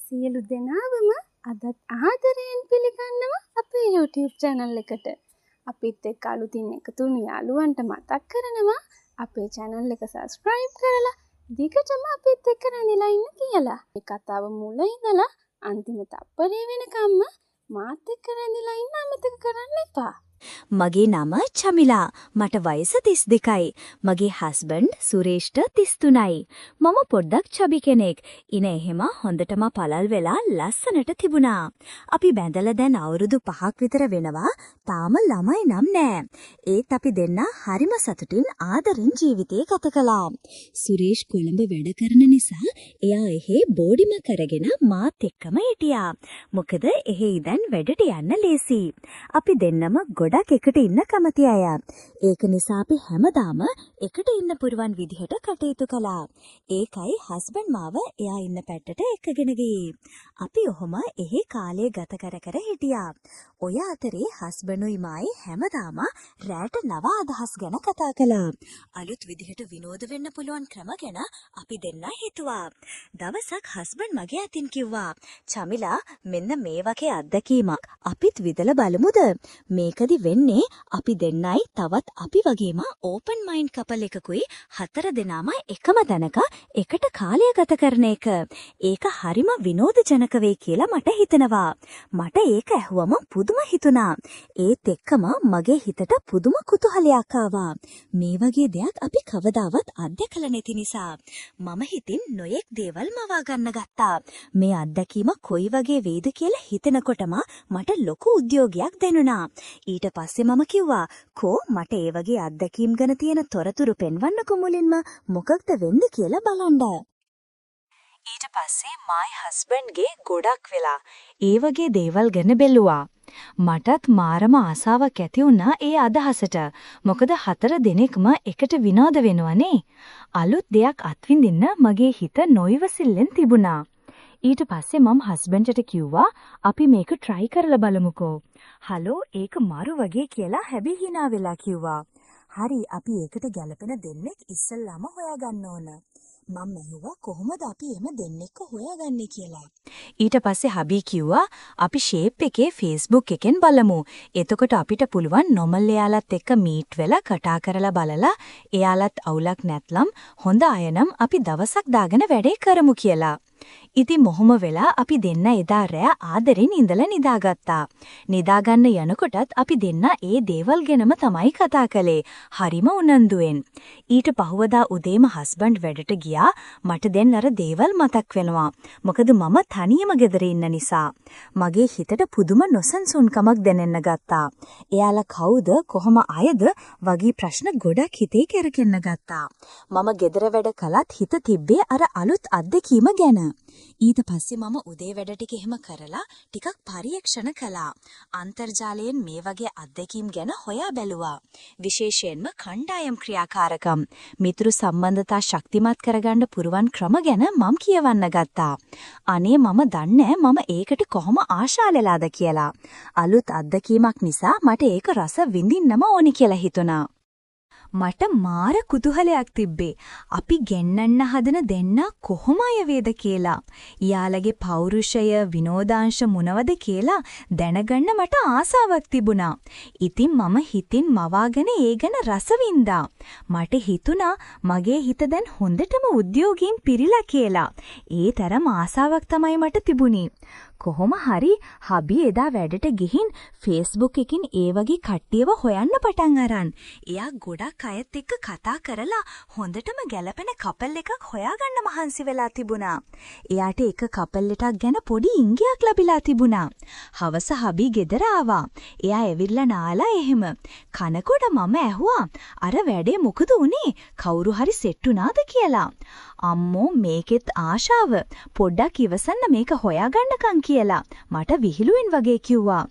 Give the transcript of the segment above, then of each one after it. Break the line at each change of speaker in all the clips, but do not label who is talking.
සියලු දෙනාවම අදත් ආදරයෙන් පිළිගන්නවා අපේ YouTube channel එකට. අපිත් එක්ක අලුතින් එකතු වුණු යාළුවන්ට මතක් කරනවා අපේ channel එක subscribe කරලා දිගටම අපිත් එක්ක රැඳිලා ඉන්න කියලා. මේ කතාව මුල ඉඳලා අන්තිම තප්පරේ වෙනකම්ම මාත් එක්ක රැඳිලා ඉන්න අමතක කරන්න එපා.
මගේ නම චමිලා. මට වයස 32යි. මගේ හස්බන්ඩ් සුරේෂ්ට 33යි. මම පොඩ්ඩක් චබි කෙනෙක්. ඉන එහෙම හොඳටම පළල් වෙලා ලස්සනට තිබුණා. අපි බැඳලා දැන් අවුරුදු 5ක් විතර වෙනවා. තාම ළමයි නම් නෑ. ඒත් අපි දෙන්න හරිම සතුටින් ආදරෙන් ජීවිතේ ගත කළා. සුරේෂ් කොළඹ වැඩ කරන නිසා එයා එහෙ බෝඩිම කරගෙන මාත් එක්කම හිටියා. මොකද එහෙ ඉඳන් වැඩට යන්න ලේසි. අපි දෙන්නම ගොඩක් එකට ඉන්න කැමති අය. ඒක නිසා අපි හැමදාම එකට ඉන්න පුරුවන් විදිහට කටයුතු කළා. ඒකයි හස්බන්ඩ් මාව එයා ඉන්න පැත්තට එක්කගෙන ගියේ. අපි ඔහොම එහෙ කාලය ගත කර හිටියා. ඔය අතරේ හස්බන්ඩ්ුයි මායි හැමදාම රැට නව අදහස් ගැන කතා කළා. අලුත් විදිහට විනෝද වෙන්න පුළුවන් ක්‍රම ගැන අපි දෙන්න හිතුවා. දවසක් හස්බන්ඩ් මගේ අතින් කිව්වා, "චමිලා, මෙන්න මේ වගේ අත්දැකීමක් අපිත් විදලා බලමුද? මේකදි වෙන්නේ අපි දෙන්නයි තවත් අපි වගේම ඕපන් මයින්ඩ් කපල් එකකුයි 4 දෙනාම එකම තැනක එකට කාලය ගත කරන එක. ඒක හරිම විනෝදජනක වෙයි කියලා මට හිතෙනවා." මට ඒක ඇහුවම පුදුම හිතුණා. ඒත් එක්කම මගේ හිතට පුදුම කුතුහලයක් ආවා. මේ වගේ දෙයක් අපි කවදාවත් අත්දැකලා නැති නිසා මම හිතින් නොයෙක් දේවල් මවා ගන්න ගත්තා. මේ අත්දැකීම කොයි වගේ වේද කියලා හිතනකොටම මට ලොකු උද්‍යෝගයක් දැනුණා. ඊට පස්සේ මම කිව්වා, "කෝ මට ඒ වගේ අත්දැකීම් ගැන තියෙන තොරතුරු පෙන්වන්නකෝ මුලින්ම මොකක්ද වෙන්නේ කියලා බලන්න." ඊට පස්සේ මායි හස්බන්ඩ්ගේ ගොඩක් වෙලා ඒ වගේ දේවල් ගැන බැලුවා. මටත් මාරම ආසාවක් ඇති වුණා ඒ අදහසට. මොකද 4 දෙනෙක්ම එකට විනෝද වෙනවනේ. අලුත් දෙයක් අත්විඳින්න මගේ හිත නොයිවසිල්ලෙන් තිබුණා. ඊට පස්සේ මම හස්බන්ඩ්ට කිව්වා, "අපි මේක try කරලා බලමුකෝ." "හලෝ, ඒක මරු වගේ" කියලා හැබැයි hina වෙලා කිව්වා. "හරි, අපි ඒකට ගැලපෙන දෙන්නෙක් ඉස්සෙල්ලාම හොයාගන්න ඕන." මම ඇහුවා, "කොහොමද අපි එහෙම දෙන්නෙක්ව හොයාගන්නේ කියලා?" ඊට පස්සේ හබී කිව්වා, "අපි ෂේප් එකේ Facebook එකෙන් බලමු. එතකොට අපිට පුළුවන් නොමල් එයාලත් එක්ක මීට් වෙලා කතා කරලා බලලා එයාලත් අවුලක් නැත්නම් හොඳ අය නම් අපි දවසක් දාගෙන වැඩේ කරමු කියලා." ඉතින් මොහොම වෙලා අපි දෙන්න එදා රෑ ආදරෙන් ඉඳලා නිදාගත්තා. නිදාගන්න යනකොටත් අපි දෙන්න ඒ දේවල් ගැනම තමයි කතා කළේ. හරිම උනන්දුවෙන්. ඊට පහුවදා උදේම හස්බන්ඩ් වැඩට ගියා. මට දැන් අර දේවල් මතක් වෙනවා. මොකද මම තනියම ගෙදර ඉන්න නිසා. මගේ හිතට පුදුම නොසන්සුන්කමක් දැනෙන්න ගත්තා. එයාලා කවුද, කොහොම අයද වගේ ප්‍රශ්න ගොඩක් හිතේ කරකෙන්න ගත්තා. මම ගෙදර වැඩ කළත් හිත තිබ්බේ අර අලුත් අත්දැකීම ගැන. ඊට පස්සේ මම උදේ වැඩ ටික එහෙම කරලා ටිකක් පරීක්ෂණ කළා. අන්තර්ජාලයෙන් මේ වගේ අත්දැකීම් ගැන හොයා බැලුවා. විශේෂයෙන්ම කණ්ඩායම් ක්‍රියාකාරකම්, මිතුරු සම්බන්ධතා ශක්තිමත් කරගන්න පුරුවන් ක්‍රම ගැන මම කියවන්න ගත්තා. අනේ මම දන්නේ මම ඒකට කොහොම ආශාලලාද කියලා. අලුත් අත්දැකීමක් නිසා මට ඒක රස විඳින්නම ඕනි කියලා හිතුණා. මට මාර කුතුහලයක් තිබ්බේ. අපි ගෙන්නන්න හදන දෙන්න කොහොම අය වේද කියලා. යාළගේ පෞරුෂය, විනෝදාංශ මොනවද කියලා දැනගන්න මට ආසාවක් තිබුණා. ඉතින් මම හිතින් මවාගෙන ඒ ගැන රස වින්දා. මට හිතුණා මගේ හිත දැන් හොඳටම උද්‍යෝගයෙන් පිරීලා කියලා. ඒ තරම් ආසාවක් තමයි මට තිබුණේ. කොහොම හරි හබි එදා වැඩට ගිහින් Facebook එකකින් ඒ වගේ කට්ටියව හොයන්න පටන් අරන්. එයා ගොඩක් අයත් එක්ක කතා කරලා හොඳටම ගැලපෙන කපල් එකක් හොයාගන්න මහන්සි වෙලා තිබුණා. එයාට එක කපල් එකක් ගැන පොඩි ඉංගියක් ලැබිලා තිබුණා. හවස හබි ගෙදර ආවා. එයා ඇවිල්ලා නාලා එහෙම. කනකොට මම ඇහුවා, "අර වැඩේ මොකද උනේ? කවුරු හරි සෙට් වුණාද කියලා?" "අම්මෝ, මේකෙත් ආශාව. පොඩ්ඩක් ඉවසන්න මේක හොයාගන්නකම්" කියලා මට විහිළුවෙන් වගේ කිව්වා.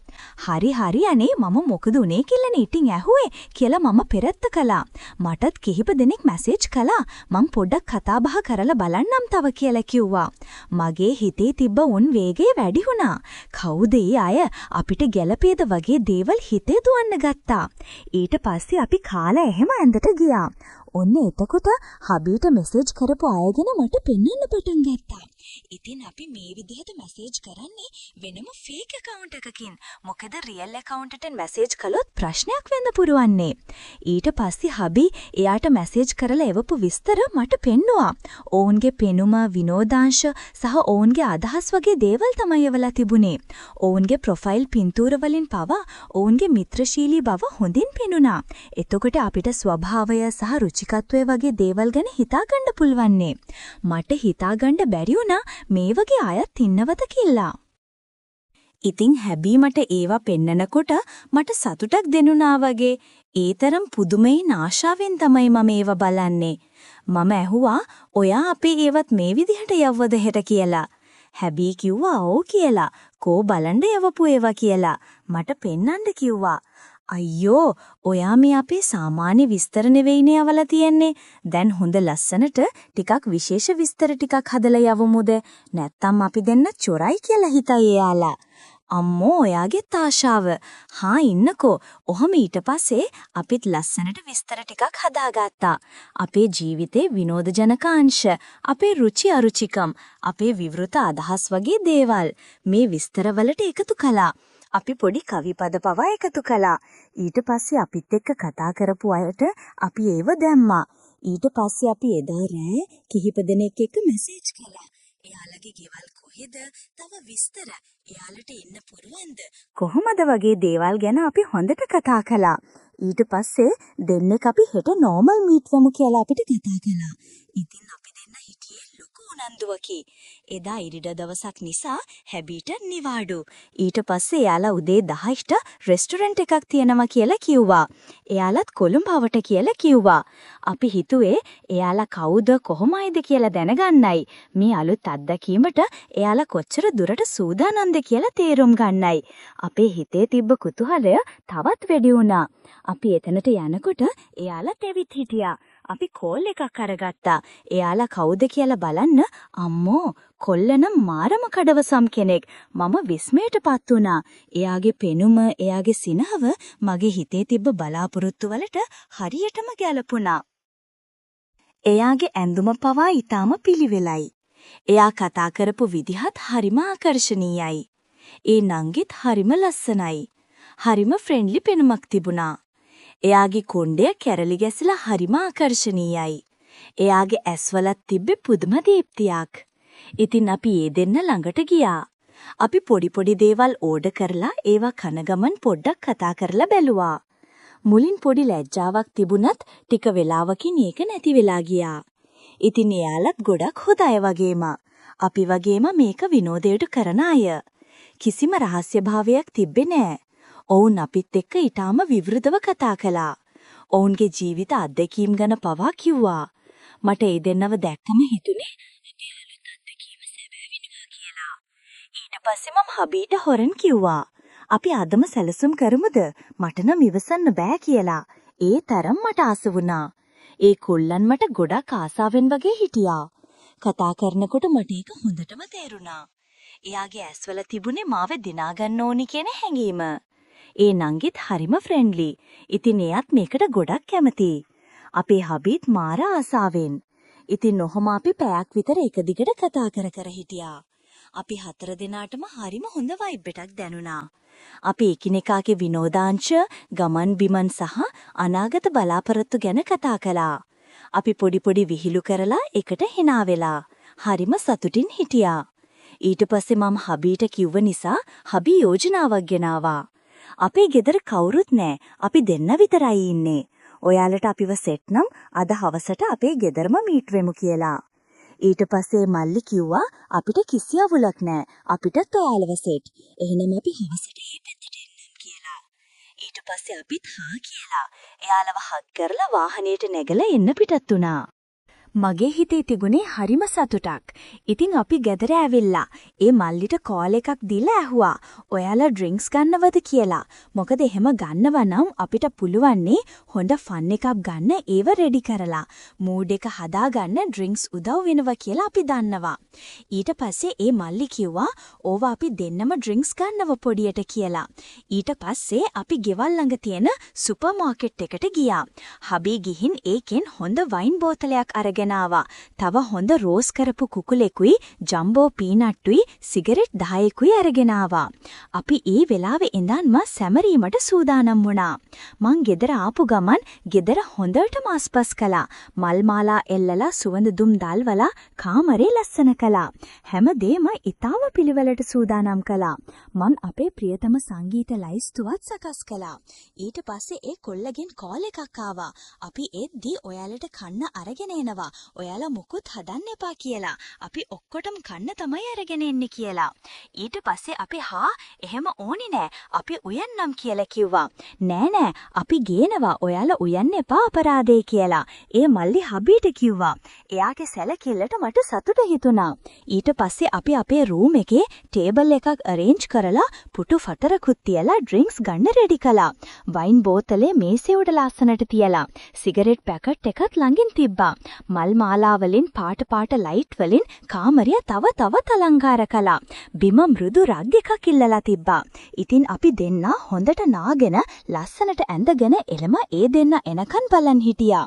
"හරි අනේ මම මොකද උනේ කියලානේ ඉතින් ඇහුවේ" කියලා මම පෙරත්ත කළා. මටත් කිහිප දෙනෙක් මැසේජ් කළා. "මං පොඩ්ඩක් කතා බහ කරලා බලන්නම් තව" කියලා කිව්වා. මගේ හිතේ තිබ්බ උන් වේගය වැඩි වුණා. කවුද ඒ අය? අපිට ගැළපේද වගේ දේවල් හිතේ දුවන්න ගත්තා. ඊට පස්සේ අපි කාලා එහෙම ඇඳට ගියා. ඔන්න එතකොට හබීට මෙසේජ් කරපු අය ගැන මට පෙන්වන්න පටන් ගත්තා. ඉතින් අපි මේ විදිහට මැසේජ් කරන්නේ වෙනම ෆේක් account එකකින්. මොකද රියල් account එකෙන් මැසේජ් කළොත් ප්‍රශ්නයක් වෙන්න පුරවන්නේ. ඊට පස්සේ හබි එයාට මැසේජ් කරලා එවපු විස්තර මට පෙන්නුවා. ඔවුන්ගේ පෙනුම, විනෝදාංශ සහ ඔවුන්ගේ අදහස් වගේ දේවල් තමයි එවලා තිබුණේ. ඔවුන්ගේ ප්‍රොෆයිල් පින්තූර වලින් පවා ඔවුන්ගේ මිත්‍රශීලී බව හොඳින් පෙනුණා. එතකොට අපිට ස්වභාවය සහ රුචිකත්වය වගේ දේවල් ගැන හිතාගන්න පුළුවන්නේ. මට හිතාගන්න බැරි වුණා මේ වගේ අයත් ඉන්නවද කියලා. ඉතින් හැබීමට ඒවා පෙන්නනකොට මට සතුටක් දෙනුණා වගේ. ඒ තරම් පුදුමයින් ආශාවෙන් තමයි මම ඒවා බලන්නේ. මම ඇහුවා ඔයා අපේ ඒවත් මේ විදිහට යවවද හෙට කියලා. හැබී කිව්වා ඔව් කියලා. කෝ බලන්න යවපු ඒවා කියලා. මට පෙන්නන්න කිව්වා. අයියෝ ඔයා මේ අපේ සාමාන්‍ය විස්තර නෙවෙයිනේ අවලා තියන්නේ. දැන් හොඳ ලස්සනට ටිකක් විශේෂ විස්තර ටිකක් හදලා යවමුද? නැත්තම් අපි දෙන්න චොරයි කියලා හිතයි එයාලා. අම්මෝ ඔයාගේ ආශාව. හා ඉන්නකෝ. ඔහම ඊට පස්සේ අපිත් ලස්සනට විස්තර ටිකක් හදාගත්තා. අපේ ජීවිතේ විනෝදජනක අංශ, අපේ රුචි අරුචිකම්, අපේ විවෘත අදහස් වගේ දේවල් මේ විස්තරවලට එකතු කළා. අපි පොඩි කවිපද පවා එකතු කළා. ඊට පස්සේ අපිත් එක්ක කතා කරපු අයට අපි ඒව දැම්මා. ඊට පස්සේ අපි එදා රෑ කිහිප දෙනෙක් එක්ක මැසේජ් කළා. එයාලගේ ගෙවල් කොහෙද? තව විස්තර. එයාලට ඉන්න පුරුවන්ද? කොහොමද වගේ දේවල් ගැන අපි හොඳට කතා කළා. ඊට පස්සේ දෙන්නෙක් අපි හෙට නෝමල් මීට් වෙමු කියලා අපිට කතා කළා. ඉතින් අපි දෙන්න හිටියේ ලොකු උනන්දුවකි. එදා ඉරිදා දවසක් නිසා හැබීට නිවාඩු. ඊට පස්සේ එයාලා උදේ 10ට රෙස්ටොරන්ට් එකක් තියෙනවා කියලා කිව්වා. එයාලත් කොළඹවට කියලා කිව්වා. අපි හිතුවේ එයාලා කවුද කොහොමයිද කියලා දැනගන්නයි. මේ අලුත් අත්දැකීමට එයාලා කොච්චර දුරට සූදානම්ද කියලා තේරුම් ගන්නයි. අපේ හිතේ තිබ්බ කුතුහලය තවත් වැඩි වුණා. අපි එතනට යනකොට එයාලා තෙවිත් හිටියා. අපි කෝල් එකක් අරගත්තා. එයාලා කවුද කියලා බලන්න. අම්මෝ කොල්ලනම් මාරම කඩවසම් කෙනෙක්. මම විස්මයටපත් වුණා. එයාගේ පෙනුම, එයාගේ සිනහව මගේ හිතේ තිබ්බ බලාපොරොත්තු වලට හරියටම ගැලපුණා. එයාගේ ඇඳුම පවා ඊටාම පිළිවෙලයි. එයා කතා කරපු විදිහත් හරිම ආකර්ශනීයයි. ඒ නංගිත් හරිම ලස්සනයි. හරිම ෆ්‍රෙන්ඩ්ලි පෙනුමක් තිබුණා. එයාගේ කොණ්ඩය කැරලි ගැසලා හරිම ආකර්ශනීයයි. එයාගේ ඇස්වලත් තිබ්බේ පුදුම දීප්තියක්. ඉතින් අපි ඒ දෙන්න ළඟට ගියා. අපි පොඩි දේවල් ඕඩර් කරලා ඒවා කන ගමන් පොඩ්ඩක් කතා කරලා බැලුවා. මුලින් පොඩි ලැජ්ජාවක් තිබුණත් ටික වෙලාවකින් ඒක නැති වෙලා ගියා. ඉතින් එයාලත් ගොඩක් හොඳ අය වගේම. අපි වගේම මේක විනෝදයට කරන අය. කිසිම රහස්‍යභාවයක් තිබ්බේ නෑ. ඔවුන් අපිත් එක්ක ඊටාම විවෘතව කතා කළා. ඔවුන්ගේ ජීවිත අත්දැකීම් ගැන පවා කිව්වා. මට ඒ දෙන්නව දැක්කම හිතුනේ එයාලත් අත්දැකීම සැබෑවිනවා කියලා. ඊට පස්සේ මම හබීට හොරන් කිව්වා. අපි අදම සැලසුම් කරමුද? මට නම් ඉවසන්න බෑ කියලා. ඒ තරම් මට ආස වුණා. ඒ කොල්ලන් මට ගොඩක් ආසාවෙන් වගේ හිටියා. කතා කරනකොට මට ඒක හොඳටම තේරුණා. එයාගේ ඇස්වල තිබුණේ මාව දිනා ගන්න ඕනි කියන හැඟීම. ඒ නංගිත් හරිම ෆ්‍රෙන්ඩ්ලි. ඉතින් එයාත් මේකට ගොඩක් කැමතියි. අපේ හබීත් මාර ආසාවෙන්. ඉතින් ඔහොම අපි පැයක් විතර එක දිගට කතා කර හිටියා. අපි 4 දෙනාටම හරිම හොඳ වයිබ් එකක් දැනුණා. අපි එකිනෙකාගේ විනෝදාංශ, ගමන් බිමන් සහ අනාගත බලාපොරොත්තු ගැන කතා කළා. අපි පොඩි විහිළු කරලා එකට hina වෙලා හරිම සතුටින් හිටියා. ඊට පස්සේ මම හබීට කිව්ව නිසා හබී යෝජනාවක් ගෙනාවා. අපේ ගෙදර කවුරුත් නෑ. අපි දෙන්න විතරයි ඉන්නේ. ඔයාලට අපිව සෙට් නම් අද හවසට අපේ ගෙදරම මීට් වෙමු කියලා. ඊට පස්සේ මල්ලි කිව්වා අපිට කිසි අවුලක් නෑ. අපිටත් ඔයාලව සෙට්. එහෙනම් අපි හවසට මේ පැත්තට එන්නම් කියලා. ඊට පස්සේ අපිත් හා කියලා. එයාලව හග් කරලා වාහනේට නැගලා එන්න පිටත් වුණා. මගේ හිතේ තිබුණේ හරිම සතුටක්. ඉතින් අපි ගෙදර ඇවිල්ලා ඒ මල්ලිට කෝල් එකක් දීලා ඇහුවා ඔයාලා ඩ්‍රින්ක්ස් ගන්නවද කියලා. මොකද එහෙම ගන්නව නම් අපිට පුළුවන්නේ හොඳ ෆන් එකක් ගන්න ඒව රෙඩි කරලා මූඩ් එක හදාගන්න ඩ්‍රින්ක්ස් උදව් වෙනවා කියලා අපි දන්නවා. ඊට පස්සේ ඒ මල්ලි කිව්වා ඕවා අපි දෙන්නම ඩ්‍රින්ක්ස් ගන්නව පොඩියට කියලා. ඊට පස්සේ අපි ගෙවල් ළඟ තියෙන සුපර් මාකට් එකට ගියා. හබී ගිහින් ඒකෙන් හොඳ වයින් බෝතලයක් අරගෙන අරගෙන ආවා. තව හොඳ රෝස් කරපු කුකුලෙකුයි ජම්බෝ පීනට්ටුයි සිගරට් 10කුයි අරගෙන ආවා. අපි ඒ වෙලාවේ ඉඳන්ම සැමරීමට සූදානම් වුණා. මං ගෙදර ආපු ගමන් ගෙදර හොඳටම ආස්පස් කළා. මල් මාලා එල්ලලා සුවඳ දුම් දැල්වලා කාමරේ ලස්සන කළා. හැමදේම ඊටාම පිළිවෙලට සූදානම් කළා. මං අපේ ප්‍රියතම සංගීත ලයිස්තුවත් සකස් කළා. ඊට පස්සේ ඒ කොල්ලගෙන් කෝල් එකක් ආවා. අපි එද්දි ඔයාලට කන්න අරගෙන එනවා. ඔයාලා මුකුත් හදන්න එපා කියලා. අපි ඔක්කොටම කන්න තමයි අරගෙන එන්නේ කියලා. ඊට පස්සේ අපි එහෙම ඕනි නෑ. අපි උයන්නම් කියලා කිව්වා. නෑ අපි ගේනවා. ඔයාලා උයන්න එපා අපරාධේ කියලා. ඒ මල්ලි හබීට කිව්වා. එයාගේ සැලකිල්ලට මට සතුට හිතුණා. ඊට පස්සේ අපි අපේ රූම් එකේ ටේබල් එකක් අරේන්ජ් කරලා පුටු ෆටරකුත් තියලා ඩ්‍රින්ක්ස් ගන්න රෙඩි කළා. වයින් බෝතලේ මේසේ උඩ ලස්සනට තියලා සිගරට් පැකට් එකත් ළඟින් තිබ්බා. මල් මාලා වලින් පාට ලයිට් වලින් කාමරය තව තවත් අලංකාර කළා. බිම මෘදු රග් එකක් ඉල්ලලා තිබ්බා. ඉතින් අපි දෙන්න හොඳට නාගෙන ලස්සනට ඇඳගෙන එළම ඒ දෙන්න එනකන් බලන් හිටියා.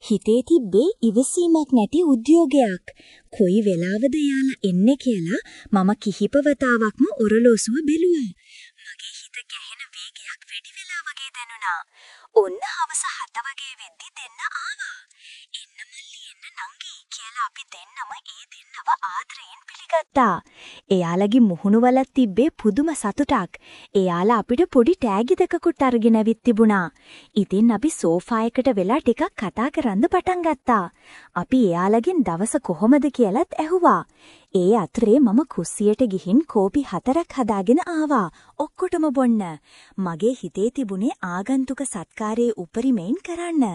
හිතේ තිබ්බේ ඉවසීමක් නැති උද්‍යෝගයක්. කොයි වෙලාවද යාලා එන්නේ කියලා මම කිහිප වතාවක්ම ඔරලෝසුව බැලුවා. මගේ හිත ගැහෙන වේගයක් වැඩි වෙලා වගේ දැනුණා. ඔන්න හවස 7 වගේ වෙද්දි දෙන්න ආවා. එන්න මල්ලි එන්න නංගි කියලා අපි දෙන්නම ඒ දෙන්නව ආදරයෙන් පිළිගත්තා. එයාලගේ මුහුණුවල තිබ්බේ පුදුම සතුටක්. එයාලා අපිට පොඩි ටැගි දෙකකුත් අරගෙන ඇවිත් තිබුණා. ඉතින් අපි සෝෆා එකට වෙලා ටිකක් කතා කරන්න පටන් ගත්තා. අපි එයාලගෙන් දවස කොහොමද කියලාත් ඇහුවා. ඒ අතරේ මම කුස්සියට ගිහින් කෝපි 4ක් හදාගෙන ආවා. ඔක්කොටම බොන්න. මගේ හිතේ තිබුණේ ආගන්තුක සත්කාරයේ උපරිමයෙන් කරන්න.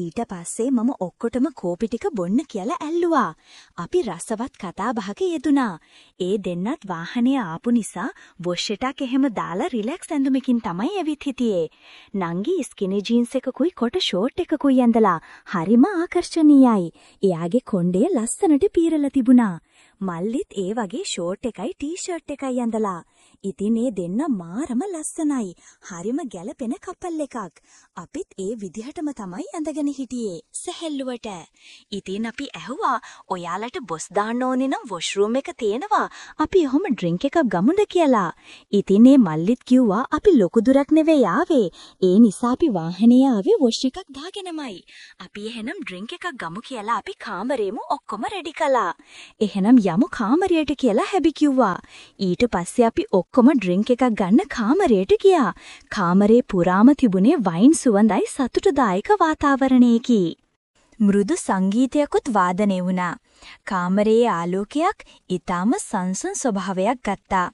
ඊට පස්සේ මම ඔක්කොටම කෝපි ටික බොන්න කියලා ඇල්ලුවා. අපි රසවත් කතා බහක යෙදුනා. ඒ දෙන්නත් වාහනේ ආපු නිසා වොෂ් එකක් එහෙම දාලා රිලැක්ස් ඇඳුමකින් තමයි ඇවිත් හිටියේ. නංගි ස්කිනි ජීන්ස් එකකුයි කොට ෂෝට් එකකුයි ඇඳලා හරිම ආකර්ෂණීයයි. එයාගේ කොණ්ඩේ ලස්සනට පීරලා තිබුණා. මල්ලිත් ඒ වගේ ෂෝට් එකයි ටී-ෂර්ට් එකයි ඇඳලා. ඉතින් ඒ දෙන්න මාරම ලස්සනයි. හරිම ගැලපෙන කපල් එකක්. අපිත් ඒ විදිහටම තමයි ඇඳගෙන හිටියේ. සැහැල්ලුවට. ඉතින් අපි ඇහුවා ඔයාලට බොස් දාන්න ඕනේ නම් වොෂ්රූම් එක තියෙනවා. අපි ඔහොම ඩ්‍රින්ක් එකක් ගමුද කියලා. ඉතින් ඒ මල්ලිත් කිව්වා අපි ලොකු දුරක් නෙවෙයි ආවේ. ඒ නිසා අපි වාහනේ ආවේ වොෂ් එකක් දාගෙනමයි. අපි එහෙනම් ඩ්‍රින්ක් එකක් ගමු කියලා අපි කාමරේම ඔක්කොම රෙඩි කළා. එහෙනම් යමු කාමරයට කියලා හැබි කිව්වා. ඊට පස්සේ අපි ඔක්කොම ඩ්‍රින්ක් එකක් ගන්න කාමරයට ගියා. කාමරේ පුරාම තිබුණේ වයින් සුවඳයි සතුටුදායක වාතාවරණයකි. මෘදු සංගීතයකුත් වාදනය වුණා. කාමරයේ ආලෝකයක් ඊටම සංසුන් ස්වභාවයක් ගත්තා.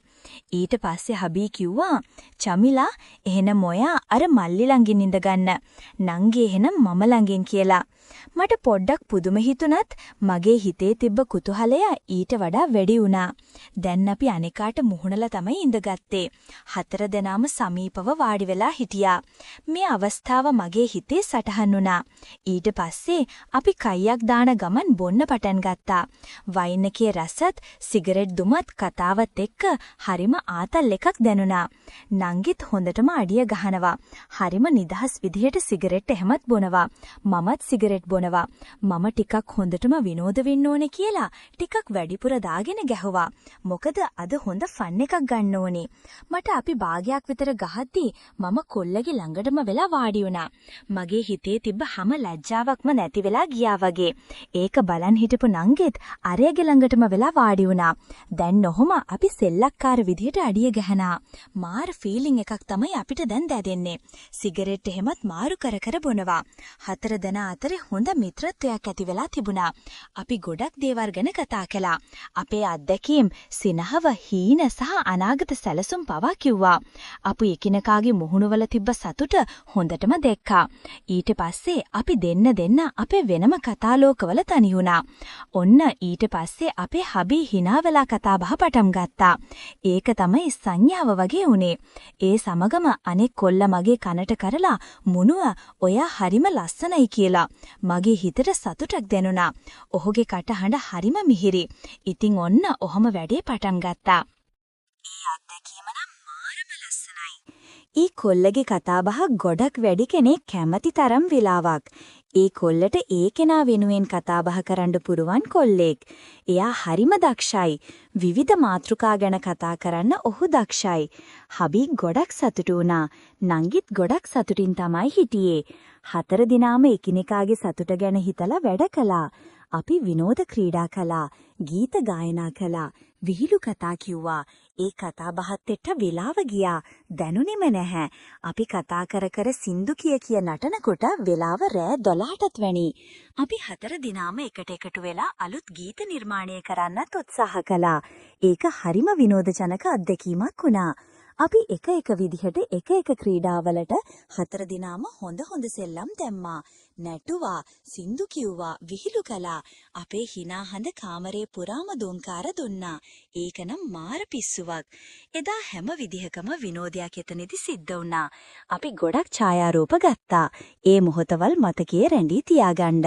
ඊට පස්සේ හබී කිව්වා චමිලා එහෙනම් ඔයා අර මල්ලි ළඟින් ඉඳ ගන්න. නංගි එහෙනම් මම ළඟින් කියලා. මට පොඩ්ඩක් පුදුම හිතුණත් මගේ හිතේ තිබ්බ කුතුහලය ඊට වඩා වැඩි වුණා. දැන් අපි අනිකාට මුහුණලා තමයි ඉඳගත්තේ. 4 දෙනාම සමීපව වාඩි වෙලා හිටියා. මේ අවස්ථාව මගේ හිතේ සටහන් වුණා. ඊට පස්සේ අපි කයියක් දාන ගමන් බොන්න පටන් ගත්තා. වයින් එකේ රසත් සිගරට් දුමත් කතාවත් එක්ක හරිම ආතල් එකක් දැනුණා. නංගිත් හොඳටම අඩිය ගහනවා. හරිම නිදහස් විදිහට සිගරට් එහෙමත් බොනවා. මමත් සිගරට් බොනවා. මම ටිකක් හොඳටම විනෝද වෙන්න ඕනේ කියලා ටිකක් වැඩිපුර දාගෙන ගැහුවා. මොකද අද හොඳ ෆන් එකක් ගන්න ඕනේ. මට අපි භාගයක් විතර ගහද්දී මම කොල්ලගේ ළඟටම වෙලා වාඩි වුණා. මගේ හිතේ තිබ්බ හැම ලැජ්ජාවක්ම නැති වෙලා ගියා වගේ. ඒක බලන් හිටපු නංගෙත් අරයගේ ළඟටම වෙලා වාඩි වුණා. දැන් ඔහොම අපි සෙල්ලක්කාර විදිහට අඩිය ගහනවා. මාර ෆීලිං එකක් තමයි අපිට දැන් දැනෙන්නේ. සිගරට් එහෙමත් මාරු කර කර බොනවා. 4 දෙනා අතරේ හොඳ මිත්‍රත්වයක් ඇති වෙලා තිබුණා. අපි ගොඩක් දේවල් ගැන කතා කළා. අපේ අත්දැකීම්, සිනහව, හීන සහ අනාගත සැලසුම් පවා කිව්වා. අපි එකිනෙකාගේ මුහුණුවල තිබ්බ සතුට හොඳටම දැක්කා. ඊට පස්සේ අපි දෙන්න අපේ වෙනම කතාලෝකවල තනි වුණා. ඔන්න ඊට පස්සේ අපේ හබී hina වෙලා කතා බහ පටන් ගත්තා. ඒක තමයි සංඥාව වගේ උනේ. ඒ සමගම අනෙක් කොල්ල මගේ කනට කරලා මුනුව ඔයා හරිම ලස්සනයි කියලා. මගේ හිතට සතුටක් දැනුණා. ඔහුගේ කටහඬ හරිම මිහිරි. ඉතින් ඔන්න ඔහම වැඩේ පටන් ගත්තා. ඒ අත්දැකීම නම් මාරම ලස්සනයි. ඒ කොල්ලගේ කතාබහ ගොඩක් වැඩි කෙනෙක් කැමති තරම් වෙලාවක්. ඒ කොල්ලට ඒ කෙනා වෙනුවෙන් කතාබහ කරන්න පුරුවන් කොල්ලෙක්. එයා හරිම දක්ෂයි. විවිධ මාතෘකා ගැන කතා කරන්න ඔහු දක්ෂයි. හබී ගොඩක් සතුටු වුණා. නංගිත් ගොඩක් සතුටින් තමයි හිටියේ. 4 දිනාම එකිනෙකාගේ සතුට ගැන හිතලා වැඩ කළා. අපි විනෝද ක්‍රීඩා කළා. ගීත ගායනා කළා. විහිළු කතා කිව්වා. ඒ කතා බහත් එක්ක වෙලාව ගියා. දැනුනේම නැහැ. අපි කතා කර කර සින්දු කිය නටනකොට වෙලාව රෑ 12ටත් වැනි. අපි 4 දිනාම එකට එකතු වෙලා අලුත් ගීත නිර්මාණය කරන්නත් උත්සාහ කළා. ඒක හරිම විනෝදජනක අත්දැකීමක් වුණා. අපි එක විදිහට එක ක්‍රීඩාවලට 4 දිනාම හොඳ සෙල්ලම් දැම්මා. නැටුවා, සින්දු කිව්වා, විහිළු කළා. අපේ hina හඳ කාමරේ පුරාම දුම්කාර දුන්නා. ඒකනම් මාර පිස්සුවක්. එදා හැම විදිහකම විනෝදයක් එතනදි සිද්ධ වුණා. අපි ගොඩක් ඡායාරූප ගත්තා. ඒ මොහොතවල් මතකයේ රැඳී තියාගන්න.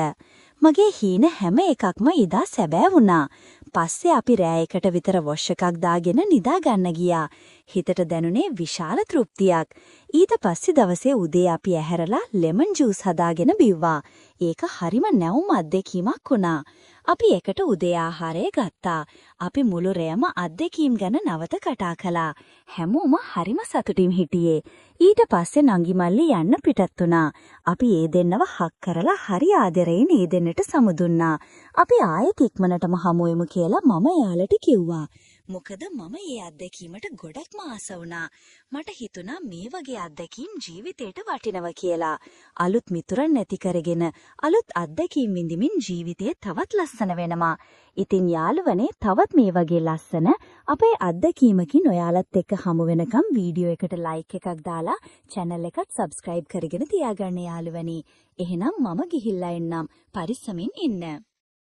මගේ හීන හැම එකක්ම ඉදා සැබෑ වුණා. පස්සේ අපි රෑ 1ට විතර වොෂ් එකක් දාගෙන නිදා ගන්න ගියා. හිතට දැනුනේ විශාල තෘප්තියක්. ඊට පස්සේ දවසේ උදේ අපි ඇහැරලා ලෙමන් ජූස් හදාගෙන බිව්වා. ඒක හරිම නැවුම් අත්දැකීමක් වුණා. අපි එකට උදේ ආහාරය ගත්තා. අපි මුළු රැයම අත්දැකීම් ගැන නවත කතා කළා. හැමෝම හරිම සතුටින් හිටියේ. ඊට පස්සේ නංගි මල්ලි යන්න පිටත් වුණා. අපි ඒ දෙන්නව හක් කරලා හරි ආදරෙයින් ඒ දෙන්නට සමුදුන්නා. අපි ආයෙත් ඉක්මනටම හමු වෙමු කියලා මම යාළට කිව්වා. මොකද මම මේ අත්දැකීමට ගොඩක්ම ආස වුණා. මට හිතුණා මේ වගේ අත්දැකීම් ජීවිතේට වටිනවා කියලා. අලුත් මිතුරන් නැති කරගෙන අලුත් අත්දැකීම් විඳිමින් ජීවිතේ තවත් ලස්සන වෙනවා. ඉතින් යාළුවනේ තවත් මේ වගේ ලස්සන අපේ අත්දැකීමකින් ඔයාලත් එක්ක හමු වෙනකම් වීඩියෝ එකට ලයික් එකක් දාලා channel එකත් subscribe කරගෙන තියාගන්න යාළුවනේ. එහෙනම් මම ගිහිල්ලා එන්නම්. පරිස්සමින් ඉන්න.